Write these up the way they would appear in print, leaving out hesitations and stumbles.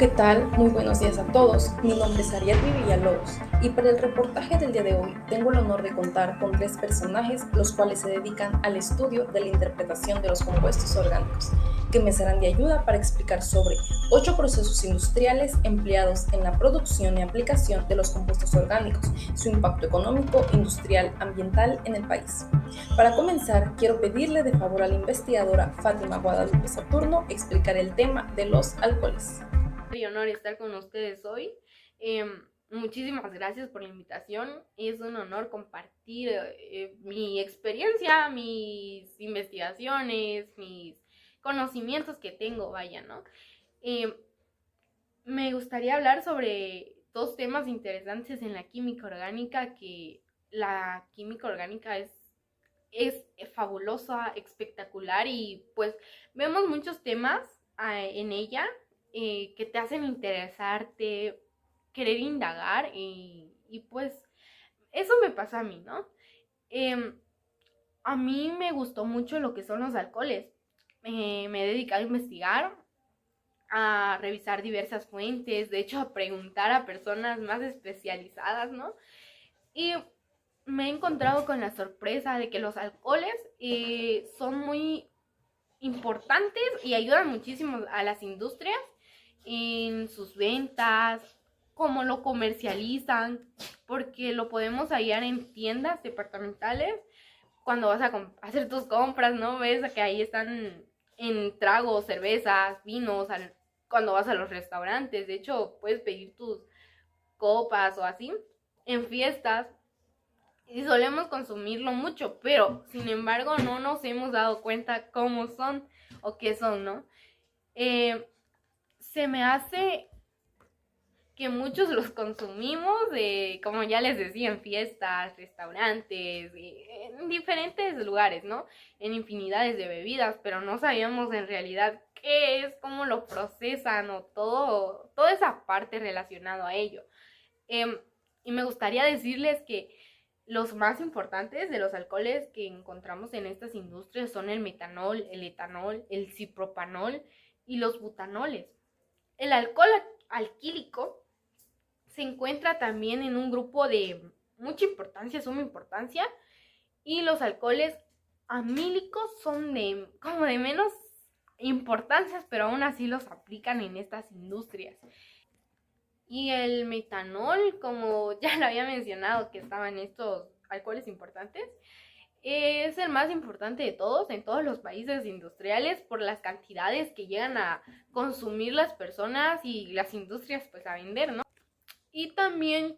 ¿qué tal? Muy buenos días a todos. Mi nombre es Ariadne Villalobos y para el reportaje del día de hoy tengo el honor de contar con tres personajes los cuales se dedican al estudio de la interpretación de los compuestos orgánicos, que me serán de ayuda para explicar sobre 8 procesos industriales empleados en la producción y aplicación de los compuestos orgánicos, su impacto económico, industrial, ambiental en el país. Para comenzar, quiero pedirle de favor a la investigadora Fátima Guadalupe Saturno explicar el tema de los alcoholes. Y honor estar con ustedes hoy. Muchísimas gracias por la invitación. Es un honor compartir mi experiencia, mis investigaciones, mis conocimientos que tengo, vaya, ¿no? Me gustaría hablar sobre dos temas interesantes en la química orgánica, que la química orgánica es fabulosa, espectacular, y pues vemos muchos temas en ella que te hacen interesarte, querer indagar, y pues eso me pasa a mí, ¿no? A mí me gustó mucho lo que son los alcoholes. Me he dedicado a investigar, a revisar diversas fuentes, de hecho a preguntar a personas más especializadas, ¿no? Y me he encontrado con la sorpresa de que los alcoholes son muy importantes y ayudan muchísimo a las industrias en sus ventas, cómo lo comercializan, porque lo podemos hallar en tiendas departamentales cuando vas a hacer tus compras, ¿no? Ves que ahí están en tragos, cervezas, vinos, cuando vas a los restaurantes. De hecho, puedes pedir tus copas o así en fiestas y solemos consumirlo mucho, pero sin embargo no nos hemos dado cuenta cómo son o qué son, ¿no? Se me hace que muchos los consumimos, como ya les decía, en fiestas, restaurantes, en diferentes lugares, ¿no? En infinidades de bebidas, pero no sabíamos en realidad qué es, cómo lo procesan o toda esa parte relacionada a ello. Y me gustaría decirles que los más importantes de los alcoholes que encontramos en estas industrias son el metanol, el etanol, el cipropanol y los butanoles. El alcohol alquílico se encuentra también en un grupo de mucha importancia, suma importancia, y los alcoholes amílicos son como de menos importancias, pero aún así los aplican en estas industrias. Y el metanol, como ya lo había mencionado, que estaba en estos alcoholes importantes, es el más importante de todos en todos los países industriales por las cantidades que llegan a consumir las personas y las industrias pues a vender, ¿no? Y también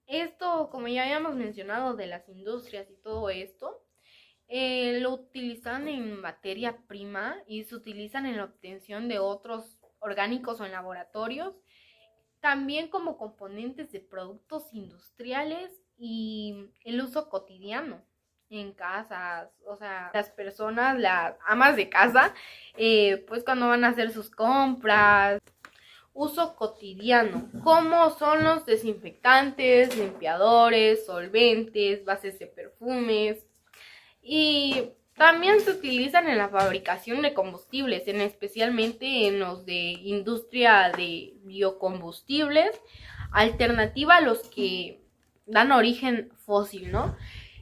esto, como ya habíamos mencionado, de las industrias y todo esto, lo utilizan en materia prima y se utilizan en la obtención de otros orgánicos o en laboratorios, también como componentes de productos industriales y el uso cotidiano en casas. O sea, las personas, las amas de casa, pues cuando van a hacer sus compras, uso cotidiano, como son los desinfectantes, limpiadores, solventes, bases de perfumes, y también se utilizan en la fabricación de combustibles, especialmente en los de industria de biocombustibles, alternativa a los que dan origen fósil, ¿no?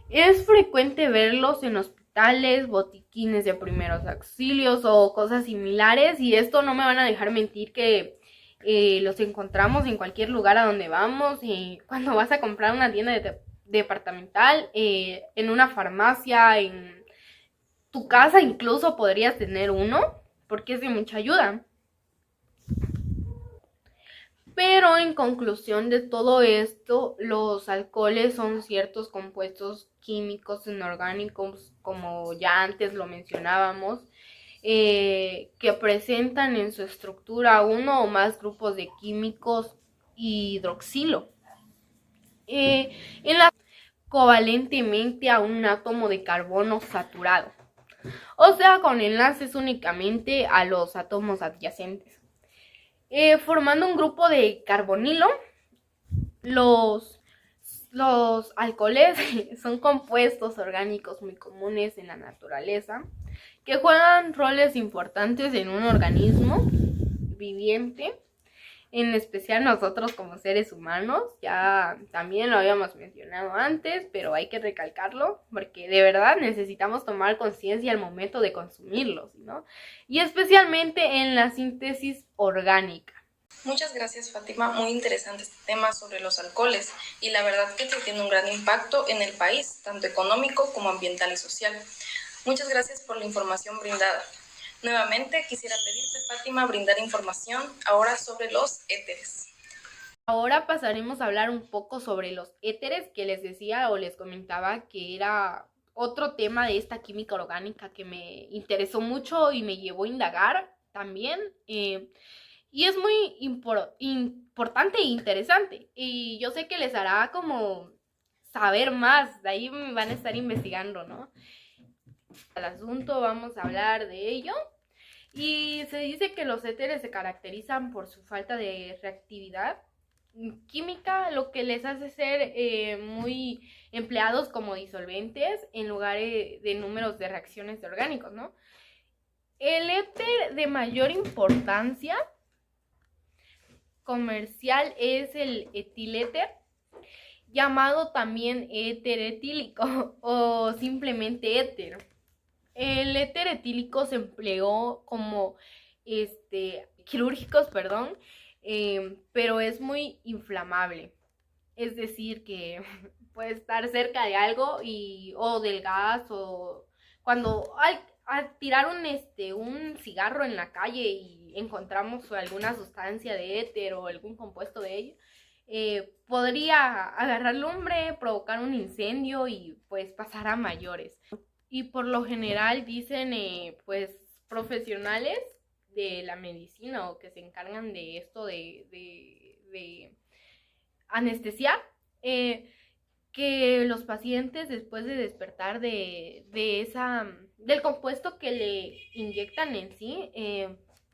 Es frecuente verlos en hospitales, botiquines de primeros auxilios o cosas similares, y esto no me van a dejar mentir que los encontramos en cualquier lugar a donde vamos, cuando vas a comprar una tienda departamental, en una farmacia, en tu casa incluso podrías tener uno, porque es de mucha ayuda. Pero en conclusión de todo esto, los alcoholes son ciertos compuestos químicos inorgánicos, como ya antes lo mencionábamos, que presentan en su estructura uno o más grupos de químicos hidroxilo, covalentemente a un átomo de carbono saturado, o sea, con enlaces únicamente a los átomos adyacentes, formando un grupo de carbonilo. Los alcoholes son compuestos orgánicos muy comunes en la naturaleza, que juegan roles importantes en un organismo viviente en especial nosotros como seres humanos. Ya también lo habíamos mencionado antes, pero hay que recalcarlo porque de verdad necesitamos tomar conciencia al momento de consumirlos, ¿no? Y especialmente en la síntesis orgánica. Muchas gracias, Fátima. Muy interesante este tema sobre los alcoholes y la verdad que tiene un gran impacto en el país, tanto económico como ambiental y social. Muchas gracias por la información brindada. Nuevamente quisiera pedirte, Fátima, brindar información ahora sobre los éteres. Ahora pasaremos a hablar un poco sobre los éteres, que les decía o les comentaba que era otro tema de esta química orgánica que me interesó mucho y me llevó a indagar también. Y es muy importante e interesante. Y yo sé que les hará como saber más. De ahí van a estar investigando, ¿no? Al asunto vamos a hablar de ello. Y se dice que los éteres se caracterizan por su falta de reactividad química, lo que les hace ser muy empleados como disolventes en lugar de números de reacciones de orgánicos, ¿no? El éter de mayor importancia comercial es el etiléter, llamado también éter etílico o simplemente éter. El éter etílico se empleó como quirúrgicos, perdón, pero es muy inflamable. Es decir, que puede estar cerca de algo o del gas o cuando al tirar un cigarro en la calle y encontramos alguna sustancia de éter o algún compuesto de ello, podría agarrar lumbre, provocar un incendio y pues pasar a mayores. Y por lo general dicen pues profesionales de la medicina o que se encargan de esto de anestesiar, que los pacientes después de despertar del compuesto que le inyectan en sí,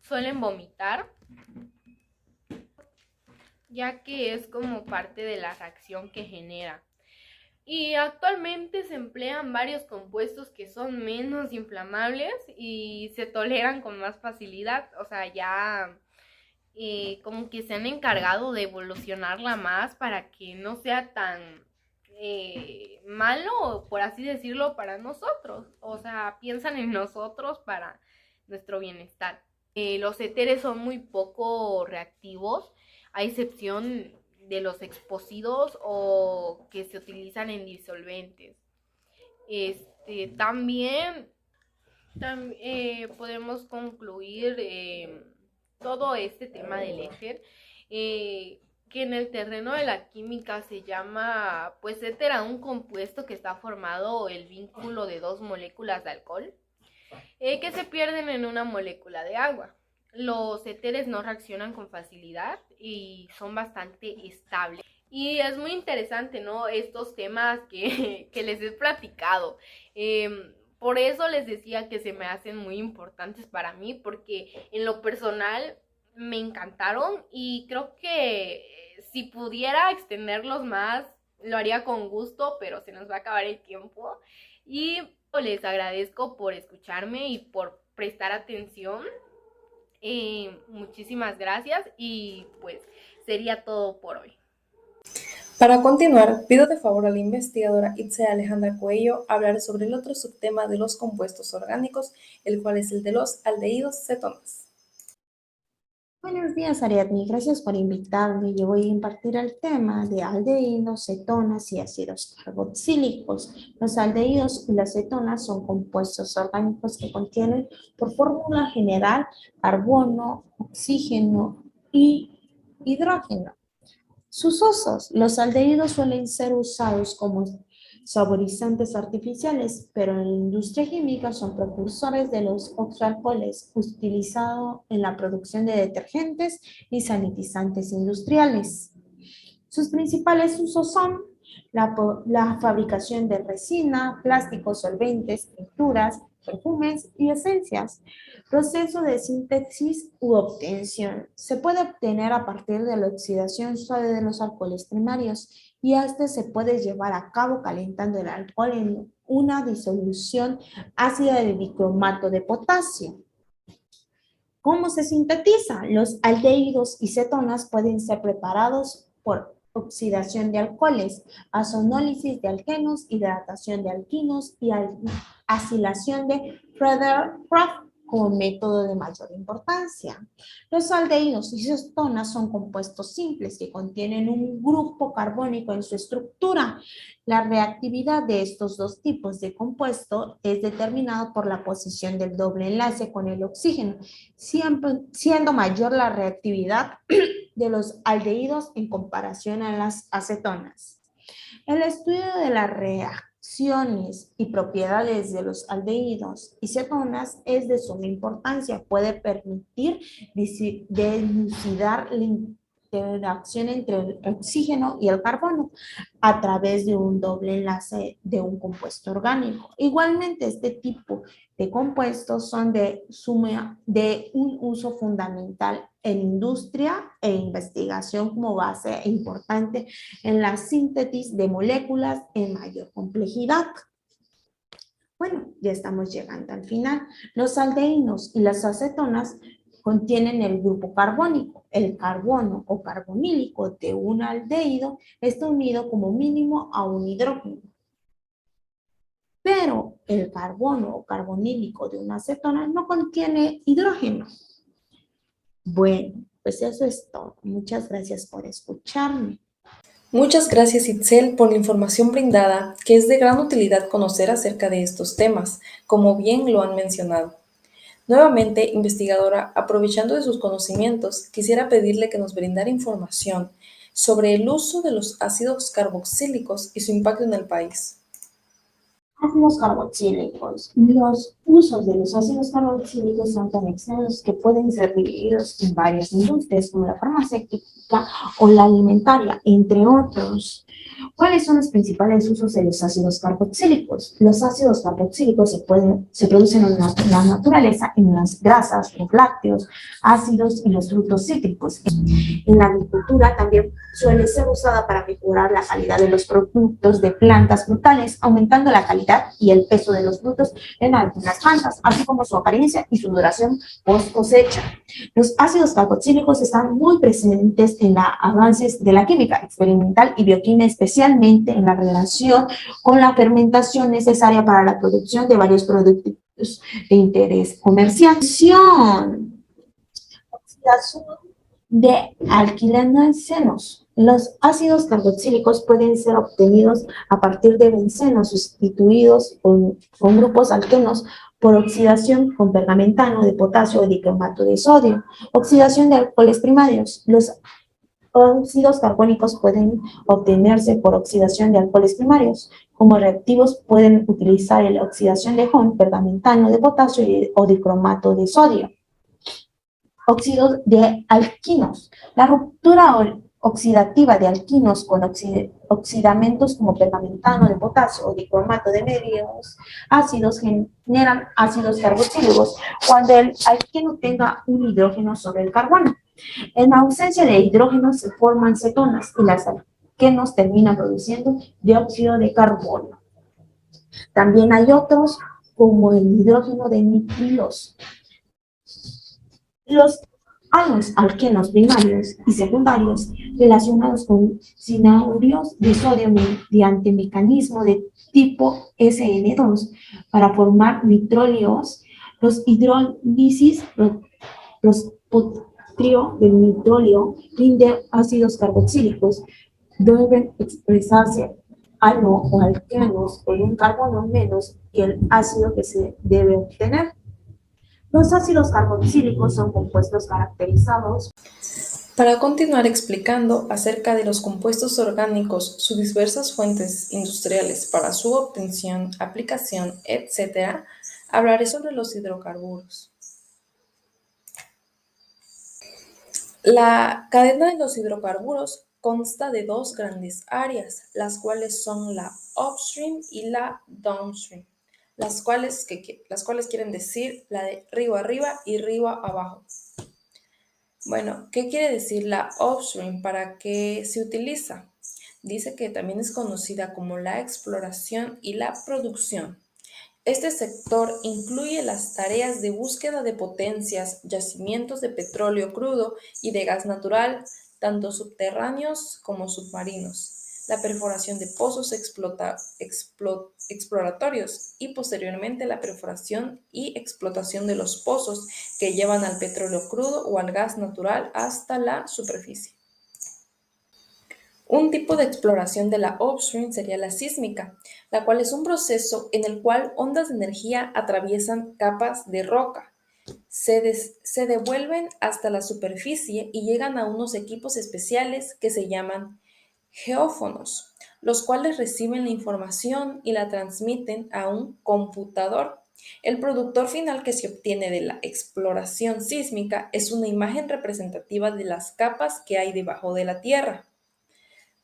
suelen vomitar, ya que es como parte de la reacción que genera. Y actualmente se emplean varios compuestos que son menos inflamables y se toleran con más facilidad. O sea, ya como que se han encargado de evolucionarla más para que no sea tan malo, por así decirlo, para nosotros. O sea, piensan en nosotros para nuestro bienestar. Los éteres son muy poco reactivos, a excepción de los exposidos o que se utilizan en disolventes. También podemos concluir todo este tema del éter, que en el terreno de la química se llama, pues éter a un compuesto que está formado el vínculo de dos moléculas de alcohol, que se pierden en una molécula de agua. Los éteres no reaccionan con facilidad y son bastante estables. Y es muy interesante, ¿no? Estos temas que les he platicado. Por eso les decía que se me hacen muy importantes para mí, porque en lo personal me encantaron y creo que si pudiera extenderlos más, lo haría con gusto, pero se nos va a acabar el tiempo. Y les agradezco por escucharme y por prestar atención. Muchísimas gracias y pues sería todo por hoy. Para continuar, pido de favor a la investigadora Itzea Alejandra Coello hablar sobre el otro subtema de los compuestos orgánicos, el cual es el de los aldehídos cetonas. Buenos días, Ariadne. Gracias por invitarme. Yo voy a impartir el tema de aldehídos, cetonas y ácidos carboxílicos. Los aldehídos y las cetonas son compuestos orgánicos que contienen, por fórmula general, carbono, oxígeno y hidrógeno. Sus usos. Los aldehídos suelen ser usados como saborizantes artificiales, pero en la industria química son precursores de los oxoalcoholes utilizados en la producción de detergentes y sanitizantes industriales. Sus principales usos son la fabricación de resina, plásticos, solventes, pinturas, perfumes y esencias. Proceso de síntesis u obtención. Se puede obtener a partir de la oxidación suave de los alcoholes primarios y este se puede llevar a cabo calentando el alcohol en una disolución ácida de bicromato de potasio. ¿Cómo se sintetiza? Los aldehídos y cetonas pueden ser preparados por oxidación de alcoholes, azonólisis de alquenos, hidratación de alquinos y acilación de Rutherford como método de mayor importancia. Los aldehídos y cetonas son compuestos simples que contienen un grupo carbónico en su estructura. La reactividad de estos dos tipos de compuesto es determinada por la posición del doble enlace con el oxígeno, siendo mayor la reactividad de los aldehídos en comparación a las acetonas. El estudio de las reacciones y propiedades de los aldehídos y cetonas es de suma importancia. Puede permitir dilucidar la interacción entre el oxígeno y el carbono a través de un doble enlace de un compuesto orgánico. Igualmente, este tipo de compuestos son de un uso fundamental en industria e investigación como base importante en la síntesis de moléculas en mayor complejidad. Bueno, ya estamos llegando al final. Los aldehídos y las acetonas contienen el grupo carbónico. El carbono o carbonílico de un aldehído está unido como mínimo a un hidrógeno. Pero el carbono o carbonílico de una acetona no contiene hidrógeno. Bueno, pues eso es todo. Muchas gracias por escucharme. Muchas gracias, Itzel, por la información brindada, que es de gran utilidad conocer acerca de estos temas, como bien lo han mencionado. Nuevamente, investigadora, aprovechando de sus conocimientos, quisiera pedirle que nos brindara información sobre el uso de los ácidos carboxílicos y su impacto en el país. Ácidos carboxílicos. Los usos de los ácidos carboxílicos son tan extensos que pueden ser divididos en varias industrias, como la farmacéutica o la alimentaria, entre otros. ¿Cuáles son los principales usos de los ácidos carboxílicos? Los ácidos carboxílicos se producen en la naturaleza en las grasas, los lácteos, ácidos y los frutos cítricos. En la agricultura también suele ser usada para mejorar la calidad de los productos de plantas frutales, aumentando la calidad y el peso de los frutos en algunas plantas, así como su apariencia y su duración post cosecha. Los ácidos carboxílicos están muy presentes en los avances de la química experimental y bioquímica, especialmente en la relación con la fermentación necesaria para la producción de varios productos de interés comercial. Oxidación de alquilacenos. Los ácidos carboxílicos pueden ser obtenidos a partir de bencenos sustituidos con grupos alquenos por oxidación con pergamentano de potasio o dicromato de sodio. Oxidación de alcoholes primarios. Los óxidos carbónicos pueden obtenerse por oxidación de alcoholes primarios. Como reactivos pueden utilizar la oxidación de Hond, pergamentano de potasio o dicromato de sodio. Óxidos de alquinos. La ruptura oxidativa de alquinos con oxidamentos como pergamentano de potasio o dicromato de medios ácidos generan ácidos carboxílicos cuando el alqueno tenga un hidrógeno sobre el carbono. En ausencia de hidrógeno se forman cetonas y las alquenos terminan produciendo dióxido de carbono. También hay otros como el hidrógeno de nitrilos. Los alquenos primarios y secundarios relacionados con cianurios de sodio mediante mecanismo de tipo SN2 para formar nitróleos. Los hidrólisis, los potrio del nitróleo rinde ácidos carboxílicos, deben expresarse halo o alquenos con un carbono menos que el ácido que se debe obtener. Los ácidos carboxílicos son compuestos caracterizados. Para continuar explicando acerca de los compuestos orgánicos, sus diversas fuentes industriales para su obtención, aplicación, etc., hablaré sobre los hidrocarburos. La cadena de los hidrocarburos consta de dos grandes áreas, las cuales son la upstream y la downstream, las cuales quieren decir la de río arriba y río abajo. Bueno, ¿qué quiere decir la upstream? ¿Para qué se utiliza? Dice que también es conocida como la exploración y la producción. Este sector incluye las tareas de búsqueda de potencias, yacimientos de petróleo crudo y de gas natural, tanto subterráneos como submarinos, la perforación de pozos exploratorios y posteriormente la perforación y explotación de los pozos que llevan al petróleo crudo o al gas natural hasta la superficie. Un tipo de exploración de la upstream sería la sísmica, la cual es un proceso en el cual ondas de energía atraviesan capas de roca, se devuelven hasta la superficie y llegan a unos equipos especiales que se llaman geófonos, los cuales reciben la información y la transmiten a un computador. El productor final que se obtiene de la exploración sísmica es una imagen representativa de las capas que hay debajo de la Tierra.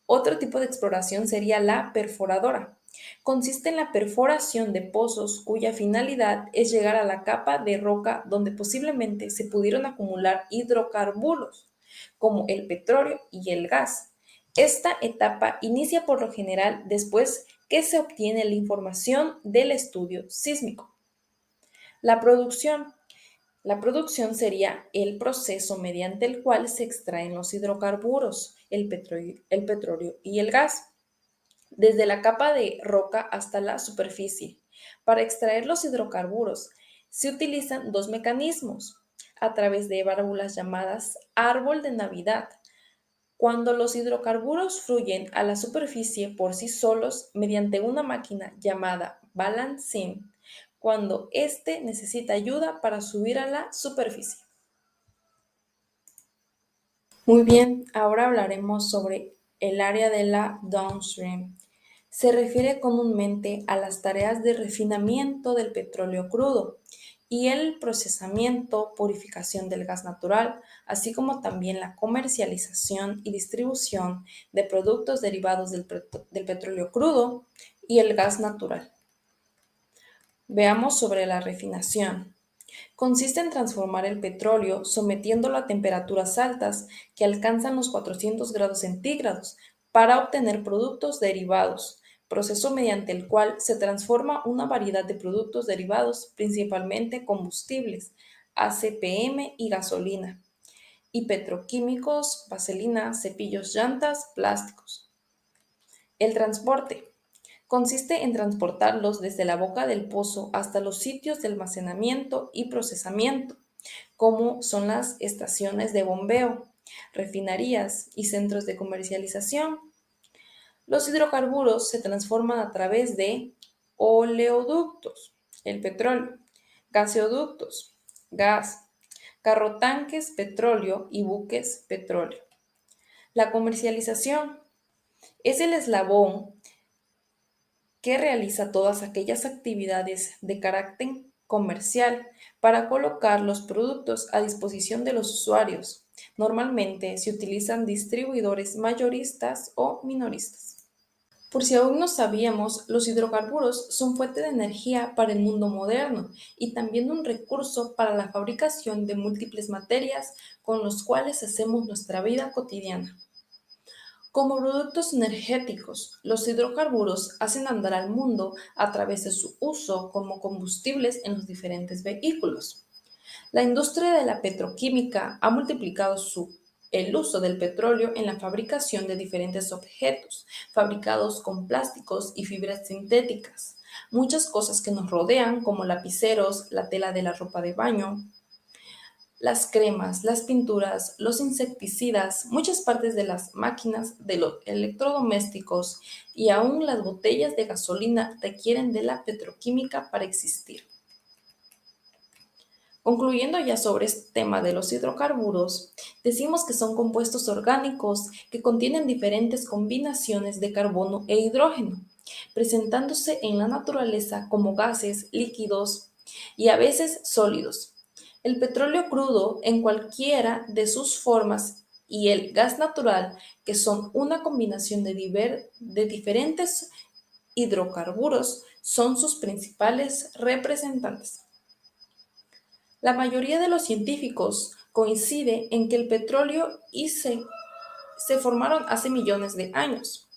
Otro tipo de exploración sería la perforadora. Consiste en la perforación de pozos cuya finalidad es llegar a la capa de roca donde posiblemente se pudieron acumular hidrocarburos, como el petróleo y el gas. Esta etapa inicia por lo general después que se obtiene la información del estudio sísmico. La producción. La producción sería el proceso mediante el cual se extraen los hidrocarburos, el petróleo y el gas, desde la capa de roca hasta la superficie. Para extraer los hidrocarburos se utilizan dos mecanismos a través de válvulas llamadas árbol de Navidad. Cuando los hidrocarburos fluyen a la superficie por sí solos mediante una máquina llamada balancing, cuando éste necesita ayuda para subir a la superficie. Muy bien, ahora hablaremos sobre el área de la downstream. Se refiere comúnmente a las tareas de refinamiento del petróleo crudo y el procesamiento, purificación del gas natural, así como también la comercialización y distribución de productos derivados del petróleo crudo y el gas natural. Veamos sobre la refinación. Consiste en transformar el petróleo sometiéndolo a temperaturas altas que alcanzan los 400 grados centígrados para obtener productos derivados, proceso mediante el cual se transforma una variedad de productos derivados, principalmente combustibles, ACPM y gasolina, y petroquímicos, vaselina, cepillos, llantas, plásticos. El transporte. Consiste en transportarlos desde la boca del pozo hasta los sitios de almacenamiento y procesamiento, como son las estaciones de bombeo, refinerías y centros de comercialización. Los hidrocarburos se transforman a través de oleoductos, el petróleo, gaseoductos, gas, carrotanques petróleo y buques petróleo. La comercialización es el eslabón que realiza todas aquellas actividades de carácter comercial para colocar los productos a disposición de los usuarios. Normalmente se utilizan distribuidores mayoristas o minoristas. Por si aún no sabíamos, los hidrocarburos son fuente de energía para el mundo moderno y también un recurso para la fabricación de múltiples materias con los cuales hacemos nuestra vida cotidiana. Como productos energéticos, los hidrocarburos hacen andar al mundo a través de su uso como combustibles en los diferentes vehículos. La industria de la petroquímica ha multiplicado el uso del petróleo en la fabricación de diferentes objetos, fabricados con plásticos y fibras sintéticas. Muchas cosas que nos rodean, como lapiceros, la tela de la ropa de baño, las cremas, las pinturas, los insecticidas, muchas partes de las máquinas, de los electrodomésticos y aún las botellas de gasolina requieren de la petroquímica para existir. Concluyendo ya sobre este tema de los hidrocarburos, decimos que son compuestos orgánicos que contienen diferentes combinaciones de carbono e hidrógeno, presentándose en la naturaleza como gases, líquidos y a veces sólidos. El petróleo crudo en cualquiera de sus formas y el gas natural, que son una combinación de diferentes hidrocarburos, son sus principales representantes. La mayoría de los científicos coincide en que el petróleo se formaron hace millones de años.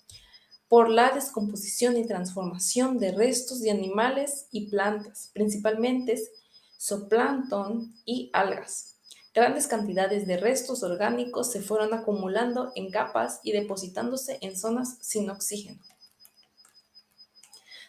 por la descomposición y transformación de restos de animales y plantas, principalmente zooplancton y algas. Grandes cantidades de restos orgánicos se fueron acumulando en capas y depositándose en zonas sin oxígeno.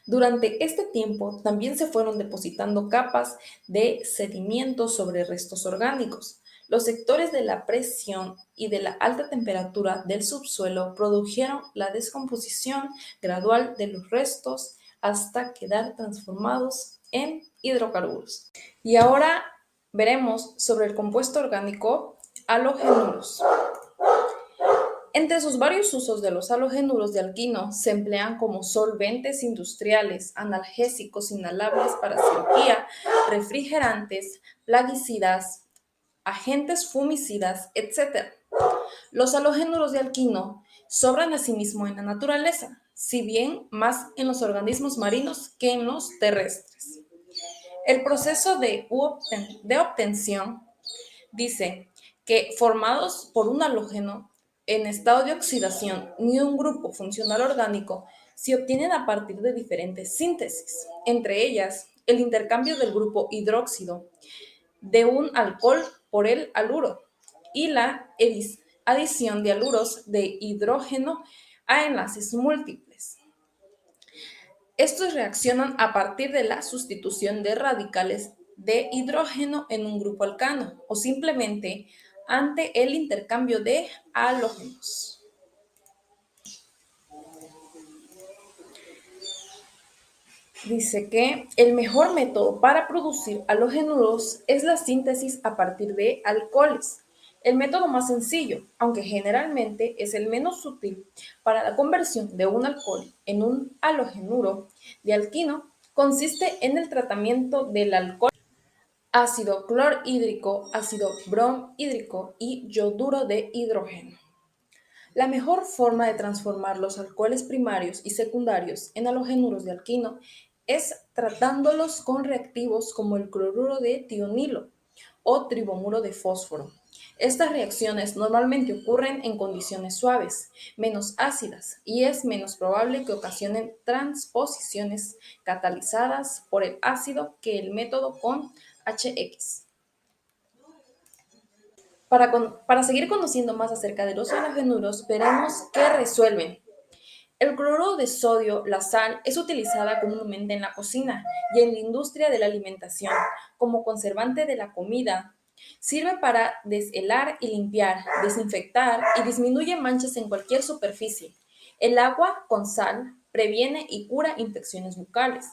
Durante este tiempo también se fueron depositando capas de sedimentos sobre restos orgánicos. Los sectores de la presión y de la alta temperatura del subsuelo produjeron la descomposición gradual de los restos hasta quedar transformados en hidrocarburos. Y ahora veremos sobre el compuesto orgánico halogenuros. Entre sus varios usos de los halogenuros de alquino se emplean como solventes industriales, analgésicos inhalables para cirugía, refrigerantes, plaguicidas, agentes fumicidas, etc. Los halogenuros de alquino sobran asimismo en la naturaleza, si bien más en los organismos marinos que en los terrestres. El proceso de obtención dice que formados por un halógeno en estado de oxidación ni un grupo funcional orgánico se obtienen a partir de diferentes síntesis, entre ellas el intercambio del grupo hidróxido de un alcohol por el haluro y la adición de haluros de hidrógeno a enlaces múltiples. Estos reaccionan a partir de la sustitución de radicales de hidrógeno en un grupo alcano o simplemente ante el intercambio de halógenos. Dice que el mejor método para producir halogenuros es la síntesis a partir de alcoholes. El método más sencillo, aunque generalmente es el menos útil para la conversión de un alcohol en un halogenuro de alquino, consiste en el tratamiento del alcohol ácido clorhídrico, ácido bromhídrico y yoduro de hidrógeno. La mejor forma de transformar los alcoholes primarios y secundarios en halogenuros de alquino es tratándolos con reactivos como el cloruro de tionilo o tribomuro de fósforo. Estas reacciones normalmente ocurren en condiciones suaves, menos ácidas, y es menos probable que ocasionen transposiciones catalizadas por el ácido que el método con HX. Para seguir conociendo más acerca de los halogenuros, veremos qué resuelven. El cloruro de sodio, la sal, es utilizada comúnmente en la cocina y en la industria de la alimentación como conservante de la comida. Sirve para deshelar y limpiar, desinfectar y disminuye manchas en cualquier superficie. El agua con sal previene y cura infecciones bucales.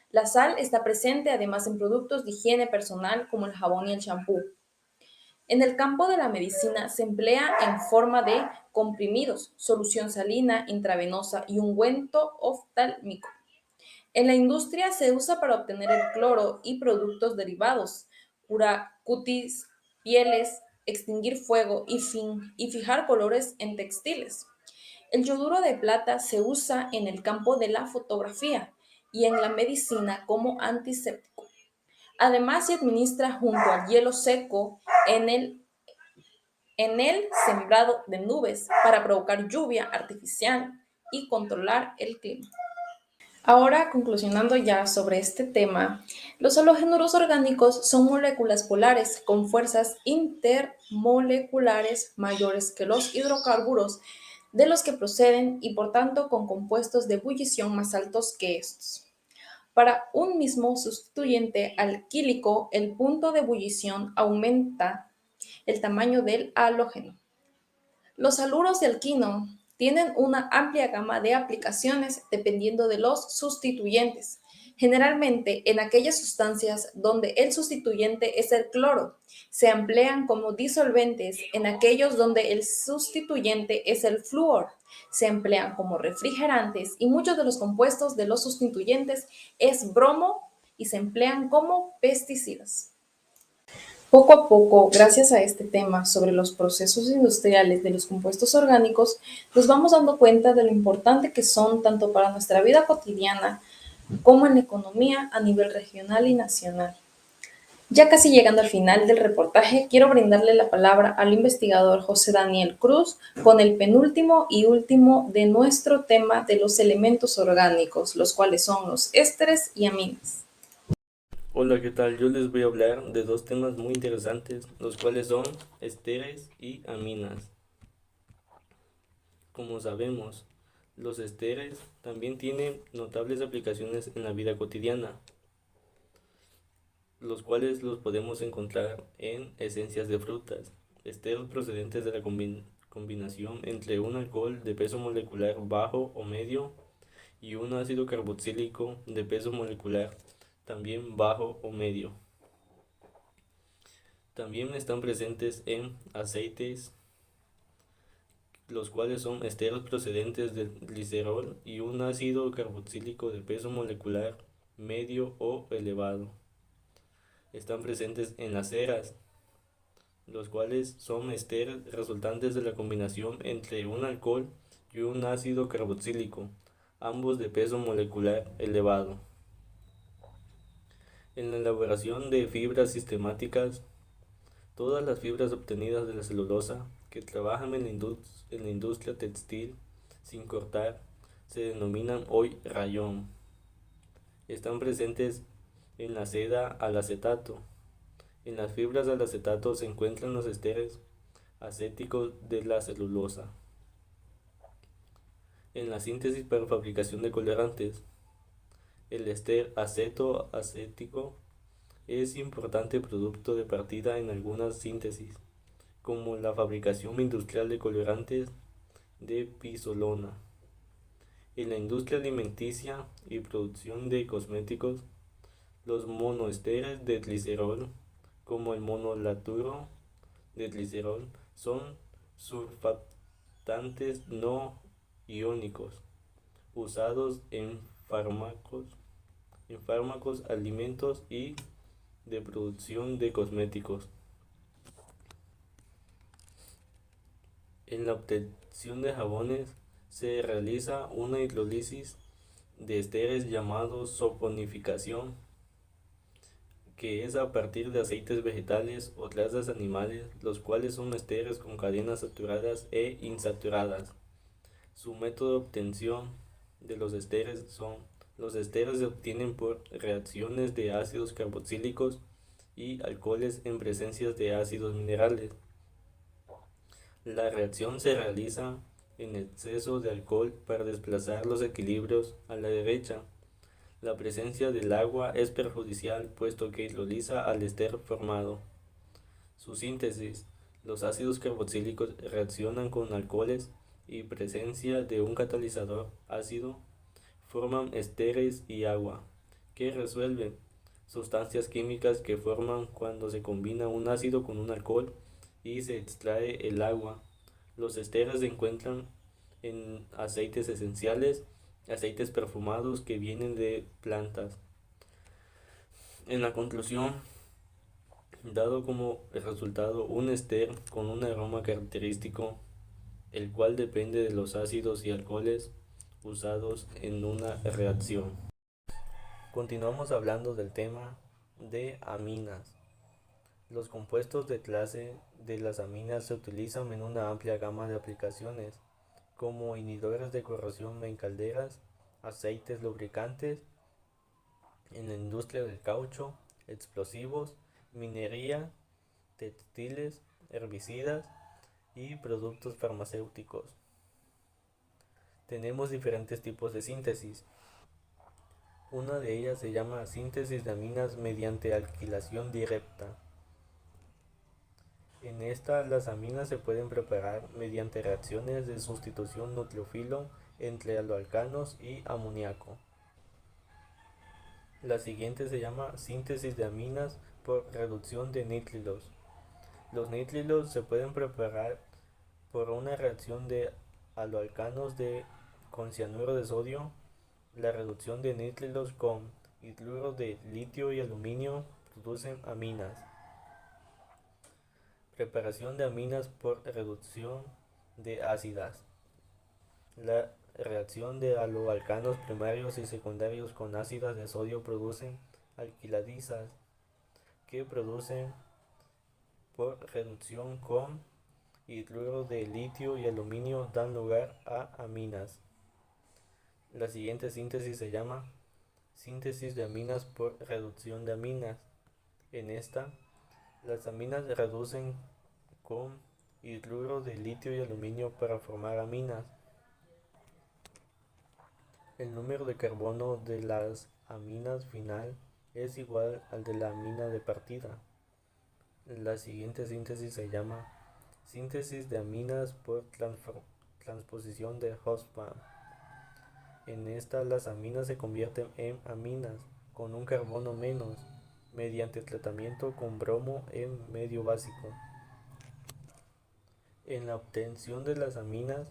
La sal está presente además en productos de higiene personal como el jabón y el champú. En el campo de la medicina se emplea en forma de comprimidos, solución salina, intravenosa y ungüento oftálmico. En la industria se usa para obtener el cloro y productos derivados, cura cutis, pieles, extinguir fuego y fijar colores en textiles. El yoduro de plata se usa en el campo de la fotografía y en la medicina como antiséptico. Además, se administra junto al hielo seco en el sembrado de nubes para provocar lluvia artificial y controlar el clima. Ahora, conclusionando ya sobre este tema, los halogenuros orgánicos son moléculas polares con fuerzas intermoleculares mayores que los hidrocarburos de los que proceden y por tanto con compuestos de ebullición más altos que estos. Para un mismo sustituyente alquílico, el punto de ebullición aumenta el tamaño del halógeno. Los haluros de alquino tienen una amplia gama de aplicaciones dependiendo de los sustituyentes, generalmente en aquellas sustancias donde el sustituyente es el cloro. Se emplean como disolventes en aquellos donde el sustituyente es el flúor. Se emplean como refrigerantes y muchos de los compuestos de los sustituyentes es bromo y se emplean como pesticidas. Poco a poco, gracias a este tema sobre los procesos industriales de los compuestos orgánicos, nos vamos dando cuenta de lo importante que son tanto para nuestra vida cotidiana como en la economía a nivel regional y nacional. Ya casi llegando al final del reportaje, quiero brindarle la palabra al investigador José Daniel Cruz con el penúltimo y último de nuestro tema de los elementos orgánicos, los cuales son los ésteres y aminas. Hola, ¿qué tal? Yo les voy a hablar de dos temas muy interesantes, los cuales son esteres y aminas. Como sabemos, los esteres también tienen notables aplicaciones en la vida cotidiana, los cuales los podemos encontrar en esencias de frutas, esteros procedentes de la combinación entre un alcohol de peso molecular bajo o medio y un ácido carboxílico de peso molecular también bajo o medio. También están presentes en aceites, los cuales son esteros procedentes del glicerol y un ácido carboxílico de peso molecular medio o elevado. Están presentes en las ceras, los cuales son esteros resultantes de la combinación entre un alcohol y un ácido carboxílico, ambos de peso molecular elevado. En la elaboración de fibras sistemáticas, todas las fibras obtenidas de la celulosa que trabajan en la industria textil sin cortar se denominan hoy rayón. Están presentes en la seda al acetato. En las fibras al acetato se encuentran los esteres acéticos de la celulosa. En la síntesis para fabricación de colorantes, el ester aceto acético es importante producto de partida en algunas síntesis, como la fabricación industrial de colorantes de pisolona. En la industria alimenticia y producción de cosméticos, los monoesteres de glicerol, como el monolaturo de glicerol, son surfactantes no iónicos usados en fármacos, alimentos y de producción de cosméticos. En la obtención de jabones se realiza una hidrólisis de esteres llamado soponificación, que es a partir de aceites vegetales o grasas animales, los cuales son esteres con cadenas saturadas e insaturadas. Su método de obtención de los esteres son: los esteres se obtienen por reacciones de ácidos carboxílicos y alcoholes en presencia de ácidos minerales. La reacción se realiza en exceso de alcohol para desplazar los equilibrios a la derecha. La presencia del agua es perjudicial puesto que hidroliza al ester formado. Su síntesis: los ácidos carboxílicos reaccionan con alcoholes y presencia de un catalizador ácido forman esteres y agua, que resuelven sustancias químicas que forman cuando se combina un ácido con un alcohol y se extrae el agua. Los esteres se encuentran en aceites esenciales, aceites perfumados que vienen de plantas. En la conclusión, dado como resultado un ester con un aroma característico, el cual depende de los ácidos y alcoholes usados en una reacción. Continuamos hablando del tema de aminas. Los compuestos de clase de las aminas se utilizan en una amplia gama de aplicaciones, como inhibidores de corrosión en calderas, aceites lubricantes, en la industria del caucho, explosivos, minería, textiles, herbicidas y productos farmacéuticos. Tenemos diferentes tipos de síntesis. Una de ellas se llama síntesis de aminas mediante alquilación directa. En esta, las aminas se pueden preparar mediante reacciones de sustitución nucleófilo entre aloalcanos y amoníaco. La siguiente se llama síntesis de aminas por reducción de nitrilos. Los nitrilos se pueden preparar por una reacción de aloalcanos con cianuro de sodio. La reducción de nitrilos con hidruro de litio y aluminio producen aminas. Preparación de aminas por reducción de ácidas. La reacción de aloalcanos primarios y secundarios con ácidas de sodio producen alquiladizas, que producen por reducción con hidruro de litio y aluminio dan lugar a aminas. La siguiente síntesis se llama síntesis de aminas por reducción de aminas. En esta, las aminas reducen con hidruro de litio y aluminio para formar aminas. El número de carbono de las aminas final es igual al de la amina de partida. La siguiente síntesis se llama síntesis de aminas por transposición de Hobsbawm. En esta, las aminas se convierten en aminas con un carbono menos mediante tratamiento con bromo en medio básico. En la obtención de las aminas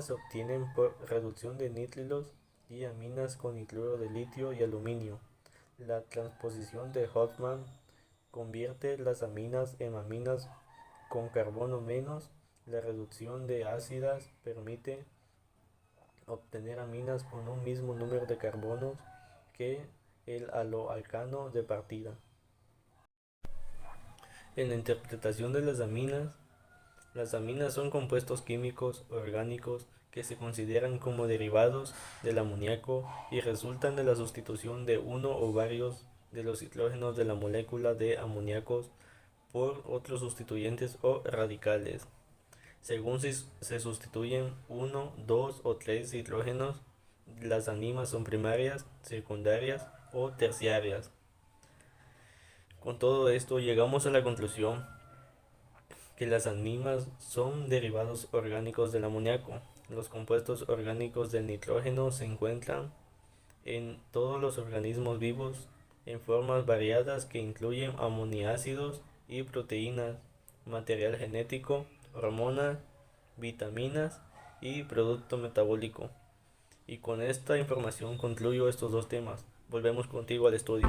se obtienen por reducción de nitrilos y aminas con hidruro de litio y aluminio. La transposición de Hobsbawm convierte las aminas en aminas con carbono menos. La reducción de ácidas permite obtener aminas con un mismo número de carbonos que el aloalcano de partida. En la interpretación de las aminas son compuestos químicos orgánicos que se consideran como derivados del amoníaco y resultan de la sustitución de uno o varios de los hidrógenos de la molécula de amoníaco por otros sustituyentes o radicales. Según si se sustituyen 1, 2 o 3 hidrógenos, las aminas son primarias, secundarias o terciarias. Con todo esto llegamos a la conclusión que las aminas son derivados orgánicos del amoníaco. Los compuestos orgánicos del nitrógeno se encuentran en todos los organismos vivos en formas variadas que incluyen aminoácidos y proteínas, material genético, hormonas, vitaminas y producto metabólico. Y con esta información concluyo estos dos temas. Volvemos contigo al estudio.